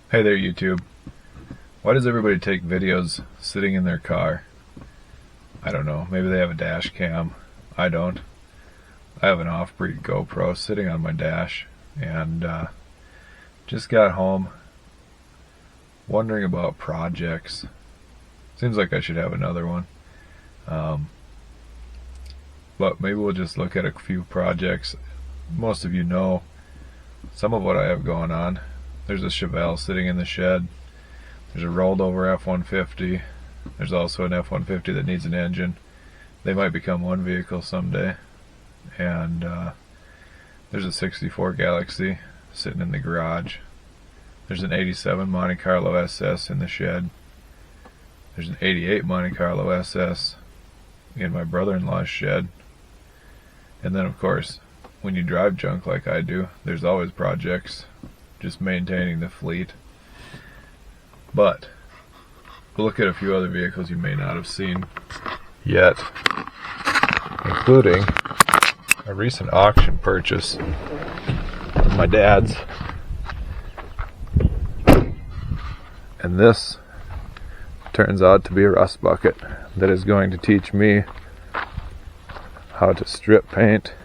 Hey there, YouTube. Why does everybody take videos sitting in their car? I don't know. Maybe they have a dash cam. I don't. I have an off-breed GoPro sitting on my dash, and just got home wondering about projects. Seems like I should have another one. But maybe we'll just look at a few projects. Most of you know some of what I have going on. There's a Chevelle sitting in the shed. There's a rolled over F-150. There's also an F-150 that needs an engine. They might become one vehicle someday. And there's a 64 Galaxy sitting in the garage. There's an 87 Monte Carlo SS in the shed. There's an 88 Monte Carlo SS in my brother-in-law's shed. And then of course, when you drive junk like I do, there's always projects just maintaining the fleet. But we'll look at a few other vehicles you may not have seen yet, including a recent auction purchase of my dad's. And this turns out to be a rust bucket that is going to teach me how to strip paint,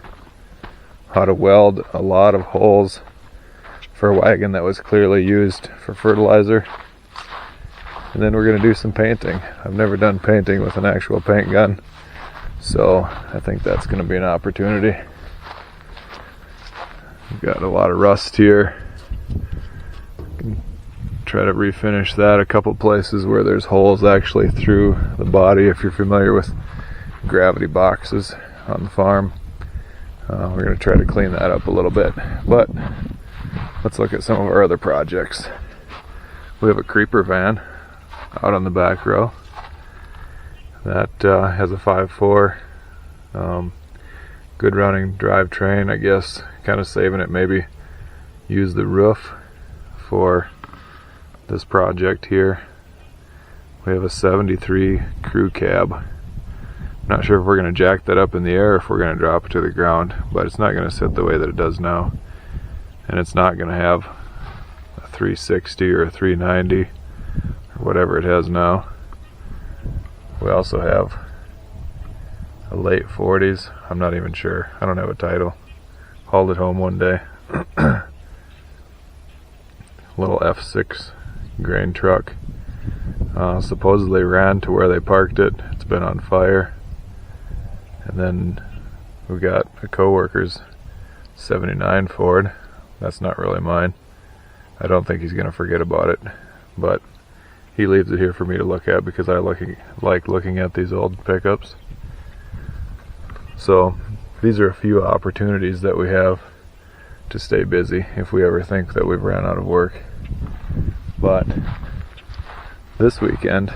how to weld a lot of holes for a wagon that was clearly used for fertilizer. And then we're going to do some painting. I've never done painting with an actual paint gun, so I think that's going to be an opportunity. We've got a lot of rust here. Try to refinish that a couple places where there's holes actually through the body, if you're familiar with gravity boxes on the farm. We're going to try to clean that up a little bit, but let's look at some of our other projects. We have a creeper van out on the back row that has a 5.4 good running drivetrain. I guess kind of saving it, maybe use the roof for this project here. We have a 73 crew cab. Not sure if we're going to jack that up in the air or if we're going to drop it to the ground, but it's not going to sit the way that it does now, and it's not going to have a 360 or a 390 or whatever it has now. We also have a late 40s. I'm not even sure. I don't have a title. Hauled it home one day. Little F6 grain truck. Supposedly ran to where they parked it. It's been on fire. And then we got a co-worker's 79 Ford. That's not really mine. I don't think he's going to forget about it, but he leaves it here for me to look at because I like looking at these old pickups. So these are a few opportunities that we have to stay busy if we ever think that we've ran out of work. But this weekend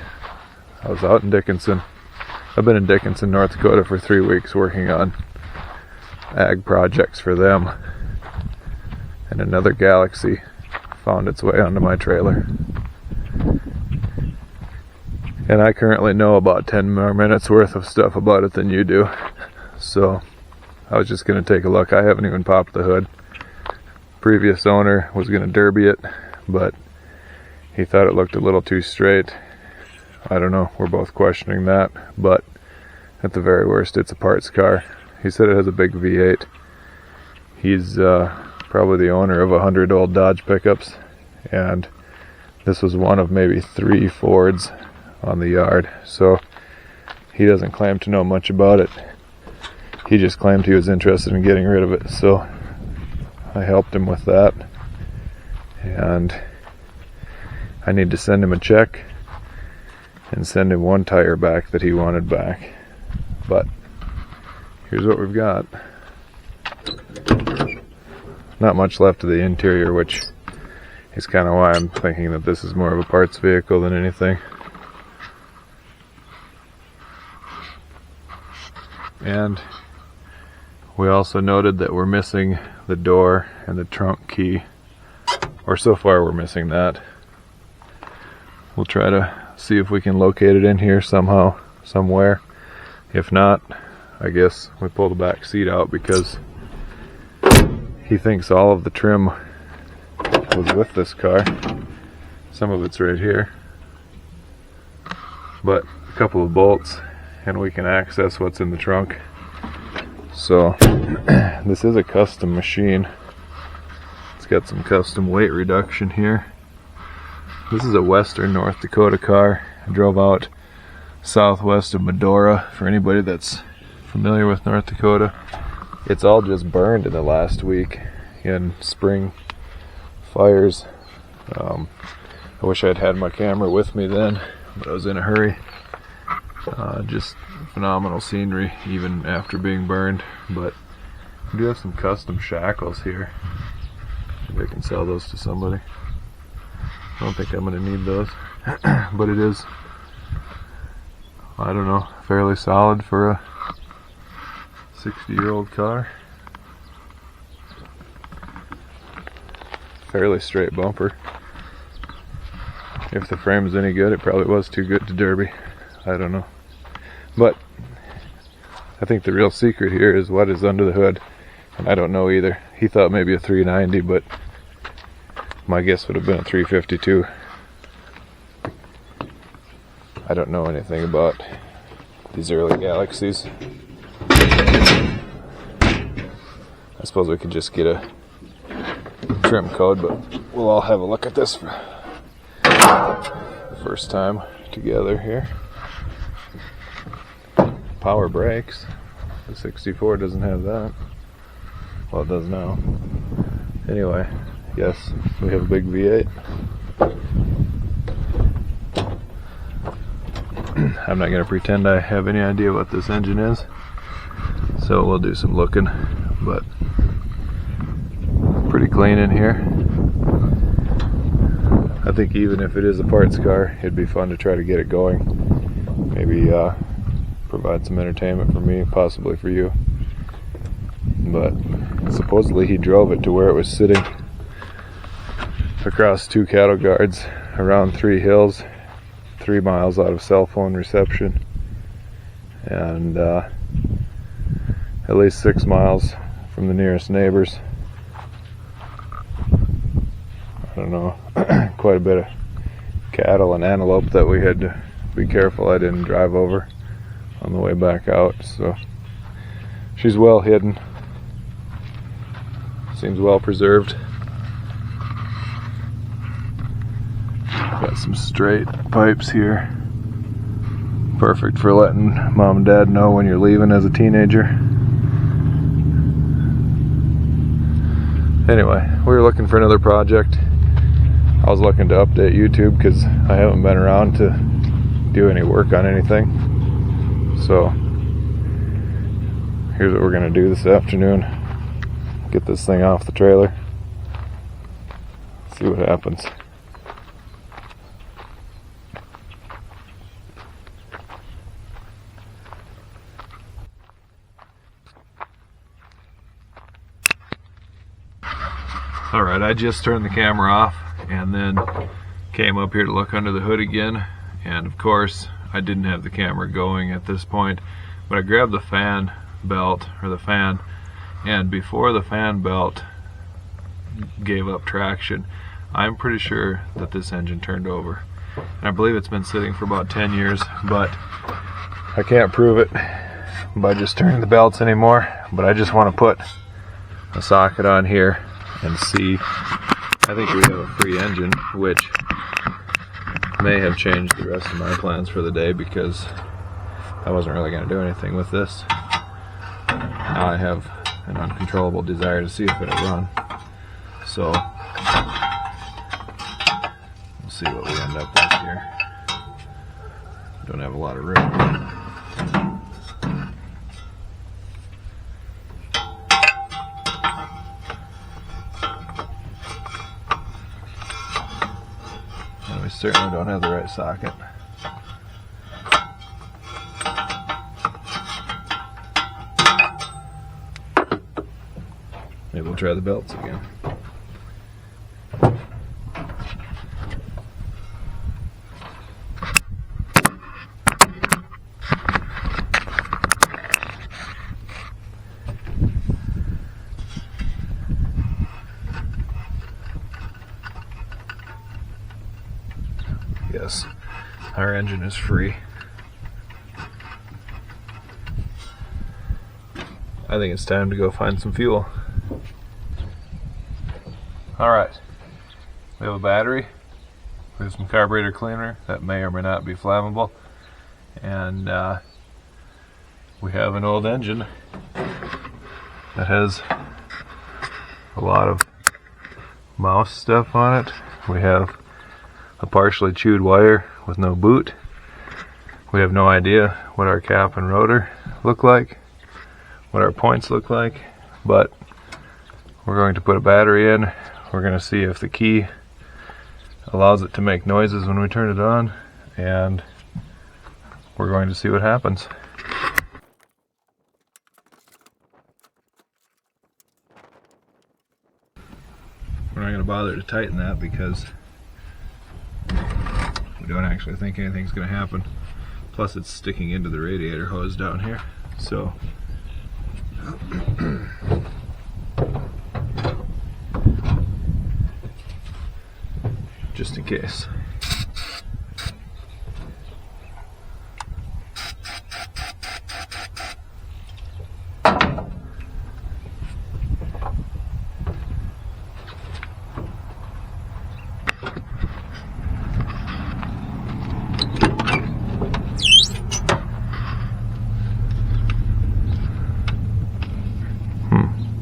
I was out in Dickinson. I've been in Dickinson, North Dakota for 3 weeks working on ag projects for them, and another Galaxy found its way onto my trailer. And I currently know about 10 more minutes worth of stuff about it than you do, so I was just going to take a look. I haven't even popped the hood. Previous owner was going to derby it, but he thought it looked a little too straight. I don't know, we're both questioning that, but at the very worst it's a parts car. He said it has a big V8. He's probably the owner of 100 old Dodge pickups, and this was one of maybe 3 Fords on the yard, so he doesn't claim to know much about it. He just claimed he was interested in getting rid of it, so I helped him with that, and I need to send him a check and send him one tire back that he wanted back. But here's what we've got. Not much left of the interior, which is kind of why I'm thinking that this is more of a parts vehicle than anything. And we also noted that we're missing the door and the trunk key, or so far we're missing that. We'll try to see if we can locate it in here somehow, somewhere. If not, I guess we pull the back seat out because he thinks all of the trim was with this car. Some of it's right here, but a couple of bolts and we can access what's in the trunk. So this is a custom machine. It's got some custom weight reduction here. This is a Western North Dakota car. I drove out southwest of Medora. For anybody that's familiar with North Dakota, it's all just burned in the last week in spring fires. I wish I'd had my camera with me then, but I was in a hurry. Just phenomenal scenery even after being burned. But we do have some custom shackles here. Maybe I can sell those to somebody. I don't think I'm going to need those, but it is, I don't know, fairly solid for a 60-year-old car. Fairly straight bumper. If the frame is any good, it probably was too good to derby. I don't know. But I think the real secret here is what is under the hood, and I don't know either. He thought maybe a 390, but my guess would have been a 352. I don't know anything about these early Galaxies. I suppose we could just get a trim code, but we'll all have a look at this for the first time together here. Power brakes. The 64 doesn't have that. Well, it does now. Anyway, yes, we have a big V8. I'm not going to pretend I have any idea what this engine is, so we'll do some looking, but pretty clean in here. I think even if it is a parts car, it'd be fun to try to get it going. Maybe provide some entertainment for me, possibly for you. But supposedly he drove it to where it was sitting across 2 cattle guards, around 3 hills, 3 miles out of cell phone reception, and at least 6 miles from the nearest neighbors. I don't know, quite a bit of cattle and antelope that we had to be careful I didn't drive over on the way back out. So she's well hidden, seems well preserved. Got some straight pipes here, perfect for letting mom and dad know when you're leaving as a teenager. Anyway, we were looking for another project. I was looking to update YouTube because I haven't been around to do any work on anything. So here's what we're going to do this afternoon. Get this thing off the trailer. See what happens. Alright, I just turned the camera off and then came up here to look under the hood again, and of course I didn't have the camera going at this point, but I grabbed the fan belt, or the fan, and before the fan belt gave up traction, I'm pretty sure that this engine turned over. And I believe it's been sitting for about 10 years, but I can't prove it by just turning the belts anymore. But I just want to put a socket on here and see. I think we have a free engine, which may have changed the rest of my plans for the day because I wasn't really going to do anything with this. Now I have an uncontrollable desire to see if it'll run. So we'll see what we end up with here. Don't have a lot of room. We certainly don't have the right socket. Maybe we'll try the belts again. Yes, our engine is free. I think it's time to go find some fuel. Alright, we have a battery, we have some carburetor cleaner that may or may not be flammable, and we have an old engine that has a lot of mouse stuff on it. We have a partially chewed wire with no boot. We have no idea what our cap and rotor look like, what our points look like, but we're going to put a battery in. We're going to see if the key allows it to make noises when we turn it on, and we're going to see what happens. We're not going to bother to tighten that because we don't actually think anything's going to happen. Plus it's sticking into the radiator hose down here, so just in case.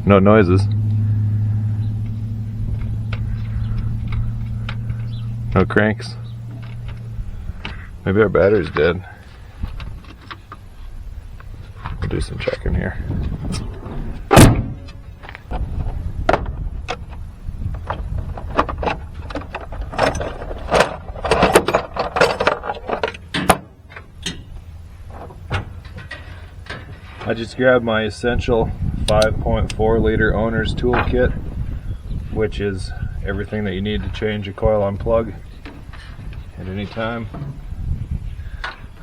No noises. No cranks. Maybe our battery's dead. We'll do some checking here. I just grabbed my essential 5.4 liter owner's toolkit, which is everything that you need to change a coil on plug at any time.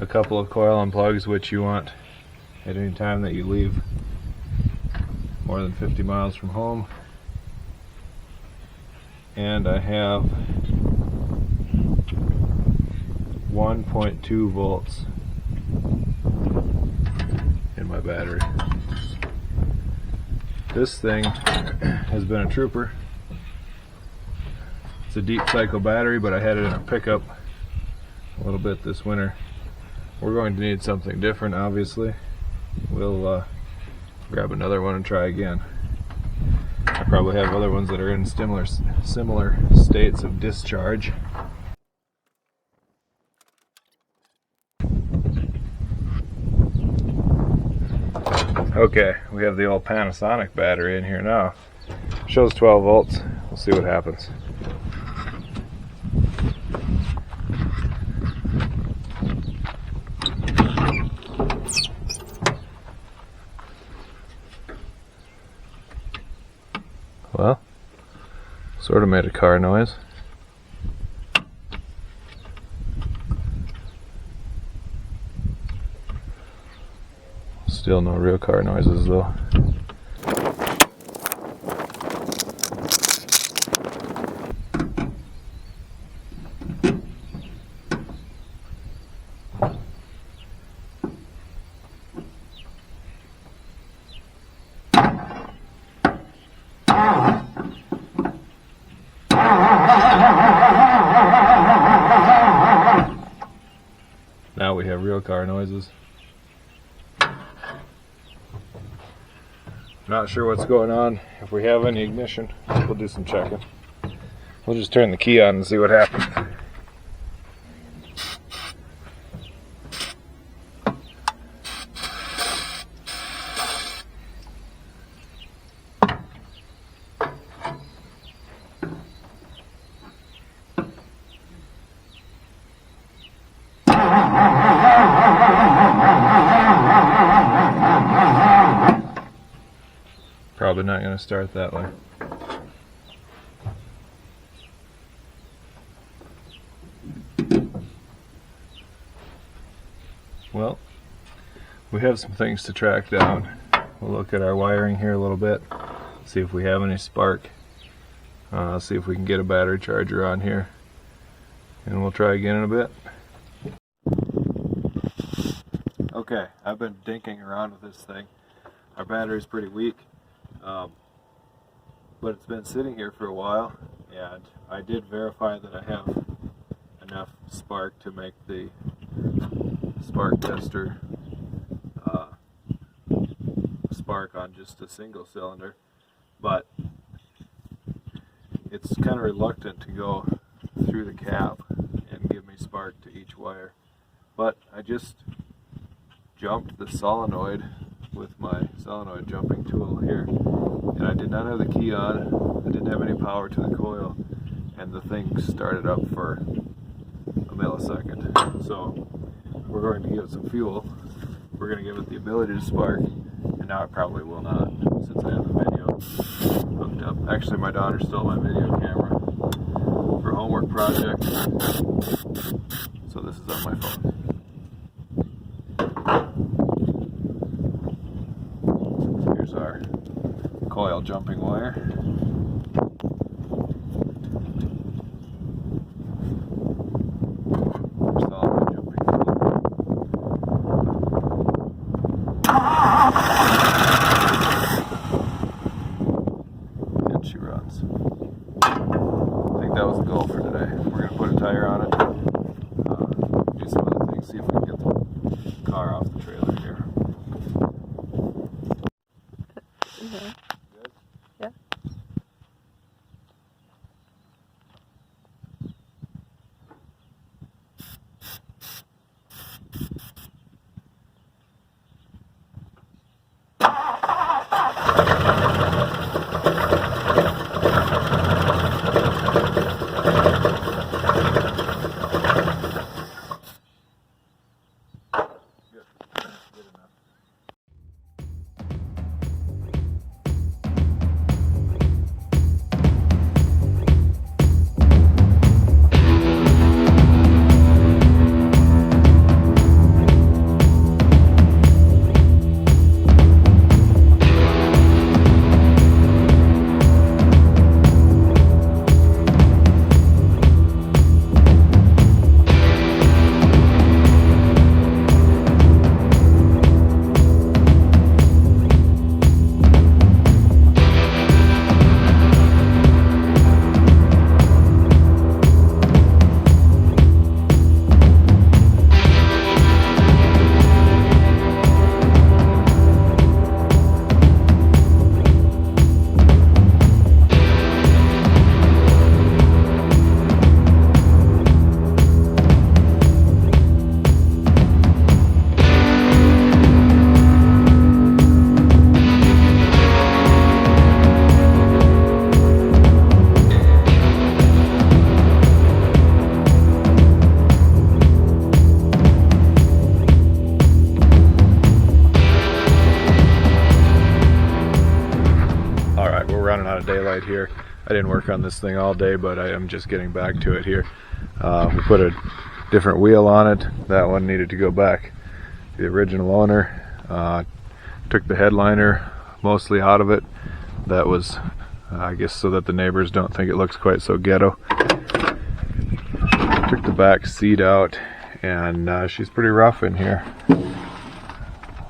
A couple of coil on plugs which you want at any time that you leave more than 50 miles from home. And I have 1.2 volts in my battery. This thing has been a trooper. It's a deep cycle battery, but I had it in a pickup a little bit this winter. We're going to need something different, obviously. We'll grab another one and try again. I probably have other ones that are in similar states of discharge. Okay, we have the old Panasonic battery in here now. Shows 12 volts. We'll see what happens. Well, sort of made a car noise. Still no real car noises though. Now we have real car noises. Not sure what's going on. If we have any ignition, we'll do some checking. We'll just turn the key on and see what happens. Probably not going to start that way. Well, we have some things to track down. We'll look at our wiring here a little bit, see if we have any spark, see if we can get a battery charger on here. and we'll try again in a bit. Okay, I've been dinking around with this thing. Our battery's pretty weak, but it's been sitting here for a while, and I did verify that I have enough spark to make the spark tester spark on just a single cylinder, but it's kind of reluctant to go through the cap and give me spark to each wire. But I just jumped the solenoid with my solenoid jumping tool here, and I did not have the key on. I didn't have any power to the coil, and the thing started up for a millisecond. So we're going to give it some fuel. We're going to give it the ability to spark, and now it probably will not, since I have the video hooked up. Actually, my daughter stole my video camera for a homework project, so this is on my phone. Here's our coil jumping wire. Solid jumping tool. And she runs. I think that was the goal for today. We're going to put a tire on it, do some other things, see if we can get the car off the trailer here. Good? Yeah. Good enough. Running out of daylight here. I didn't work on this thing all day, but I am just getting back to it here. We put a different wheel on it. That one needed to go back to the original owner. Took the headliner mostly out of it. That was, I guess, so that the neighbors don't think it looks quite so ghetto. Took the back seat out, and she's pretty rough in here.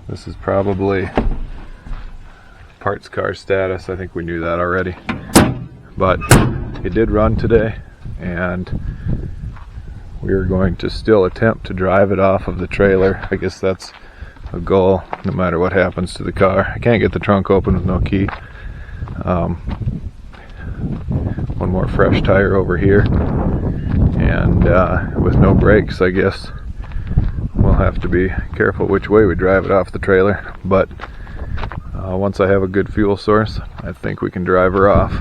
This is probably parts car status. I think we knew that already, but it did run today, and we are going to still attempt to drive it off of the trailer. I guess that's a goal, no matter what happens to the car. I can't get the trunk open with no key. One more fresh tire over here, and with no brakes, I guess we'll have to be careful which way we drive it off the trailer, but once I have a good fuel source, I think we can drive her off.